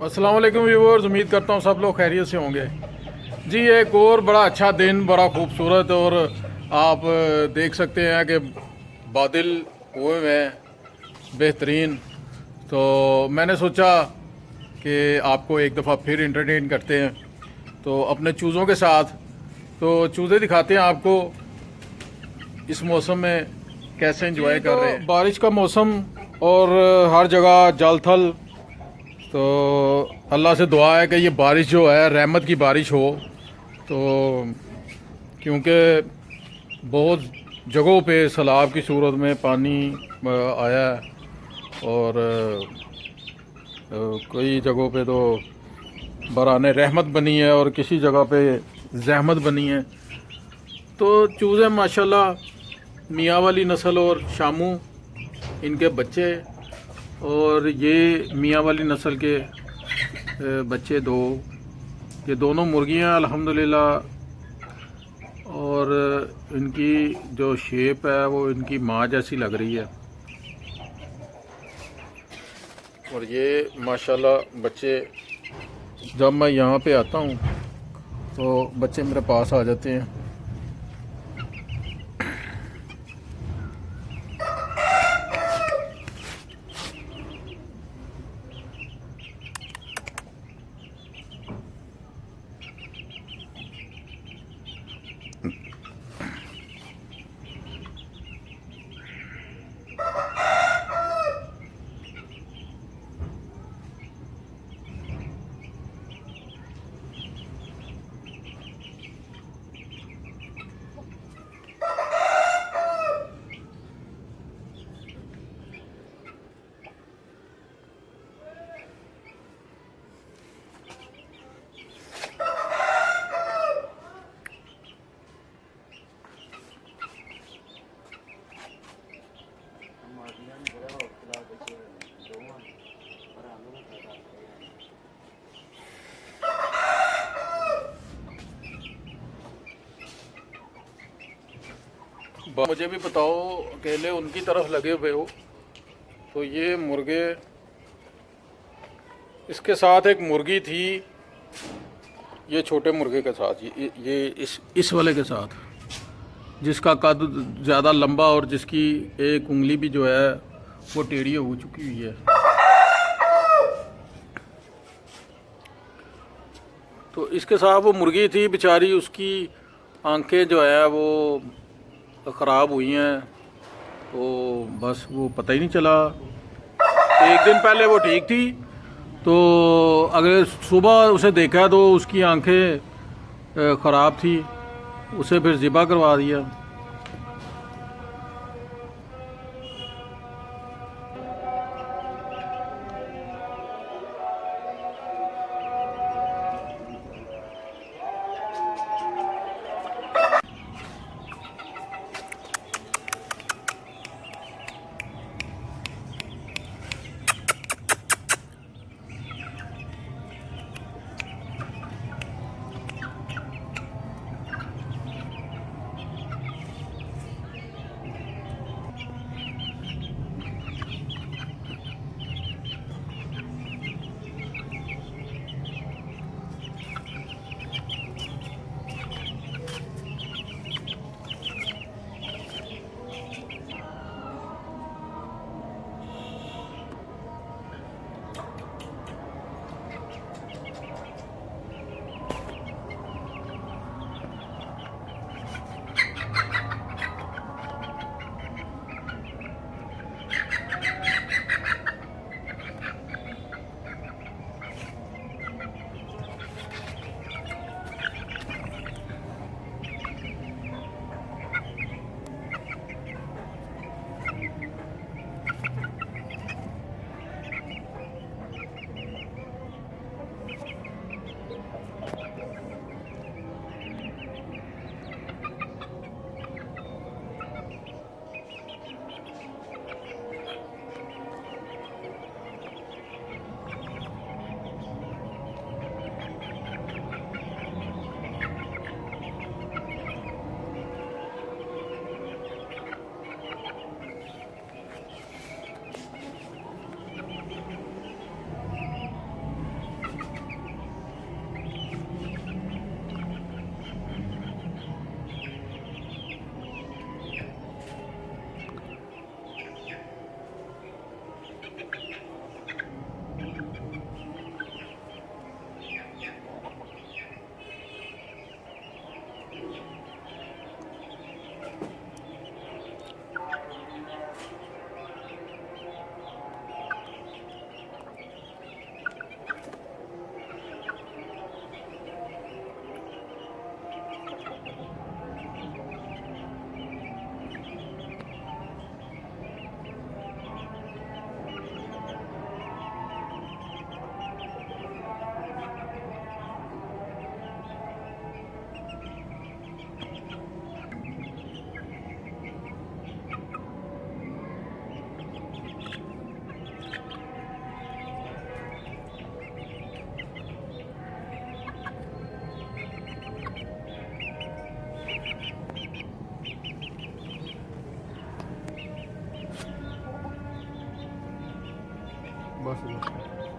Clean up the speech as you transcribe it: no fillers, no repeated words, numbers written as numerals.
अस्सलाम वालेकुम व्यूअर्स, उम्मीद करता हूँ सब लोग खैरियत से होंगे। जी एक और बड़ा अच्छा दिन, बड़ा खूबसूरत, और आप देख सकते हैं कि बादल हुए हुए हैं बेहतरीन। तो मैंने सोचा कि आपको एक दफ़ा फिर इंटरटेन करते हैं तो अपने चूज़ों के साथ। तो चूज़े दिखाते हैं आपको इस मौसम में कैसे एंजॉय कर रहे हैं। बारिश का मौसम और हर जगह जल थल। तो अल्लाह से दुआ है कि ये बारिश जो है रहमत की बारिश हो। तो क्योंकि बहुत जगहों पे सैलाब की सूरत में पानी आया है, और कई जगहों पे तो बराने रहमत बनी है और किसी जगह पे जहमत बनी है। तो चूज़े माशाल्लाह मियाँ वाली नस्ल और शामू इनके बच्चे, और ये मियाँ वाली नस्ल के बच्चे दो, ये दोनों मुर्गियाँ अल्हम्दुलिल्लाह। और इनकी जो शेप है वो इनकी माँ जैसी लग रही है। और ये माशाल्लाह बच्चे, जब मैं यहाँ पे आता हूँ तो बच्चे मेरे पास आ जाते हैं। मुझे भी बताओ, अकेले उनकी तरफ लगे हुए हो। तो ये मुर्गे, इसके साथ एक मुर्गी थी, ये छोटे मुर्गे के साथ, ये इस वाले के साथ, जिसका कद ज़्यादा लंबा और जिसकी एक उंगली भी जो है वो टेढ़ी हो चुकी हुई है। तो इसके साथ वो मुर्गी थी बेचारी, उसकी आंखें जो है वो ख़राब हुई हैं। तो बस वो पता ही नहीं चला। एक दिन पहले वो ठीक थी, तो अगले सुबह उसे देखा तो उसकी आंखें ख़राब थी। उसे फिर ज़िबा करवा दिया। बस बस